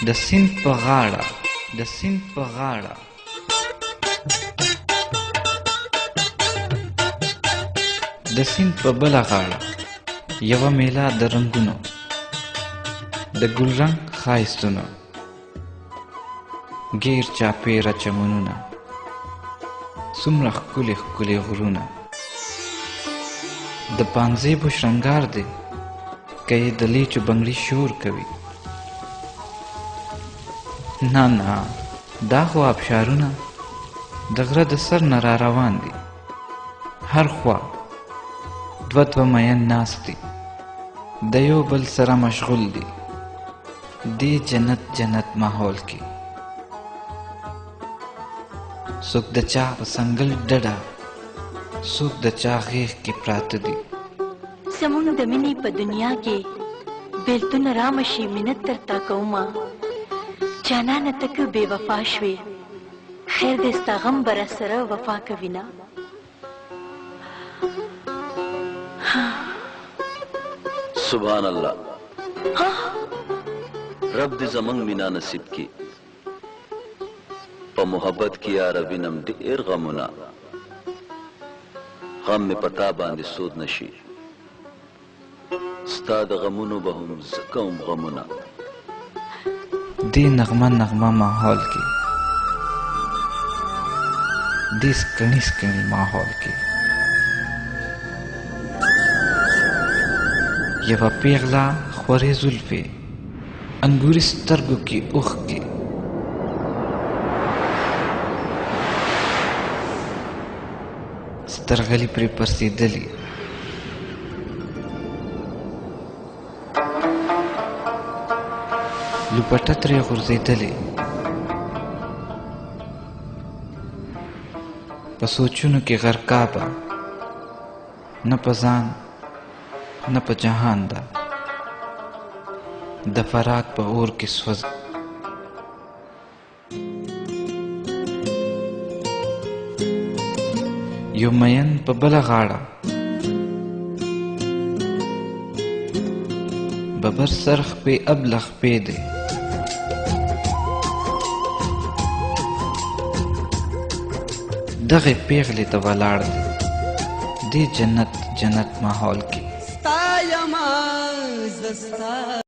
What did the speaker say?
د سیند په غاړه د سیند په غاړه د سیند په بله غاړه یوه میله د رنګونو د ګلرنګ ښایستونو ګیر چاپېره چمنونه څومره ښکلي ښکلي غرونه د پانزیبو شرنګار دی که یې د لیچو بنګړي شور کوي نه نه دا خو آبشارونه د غره د سر نه را روان دي هر خوا دوه مین ناست دي د یو بل سره مشغول دي دې جنت جنت ماحول کې څوک د چا په سنګل ډډه څوک د چا غیږ کې پراته دي زمونږ د مینې په دنیا کې بیلتون رامشي منت درته کومه جانانه ته که بې وفا شوې خیر دې ستا غم به راسره وفا کوي نه سبحان الله رب دې زمونږ مینا نصیب کی په محبت کې یار وینم ډېر غمونه غم مې پتا باندې سود نشي ستا د غمونو به هم زه کوم غمونه دې نغمه نغمه ماحول کې دې سکڼي سکڼي ماحول کې یوه پیغله خورې زلفې انګوري سترګو کې اوښکې سترغلي پرې پرسېدلي لوپټه ترې غورځېدلې په سوچونو کې غرقابه نه په ځان نه په جهان ده د فراق په اور کې سوز یو مین په بله غاړه ببر سرخ پې ابلخ پې دی دغې پیغلې ته ولاړ دی دې جنت جنت ماحول کې ستا یما زه ستا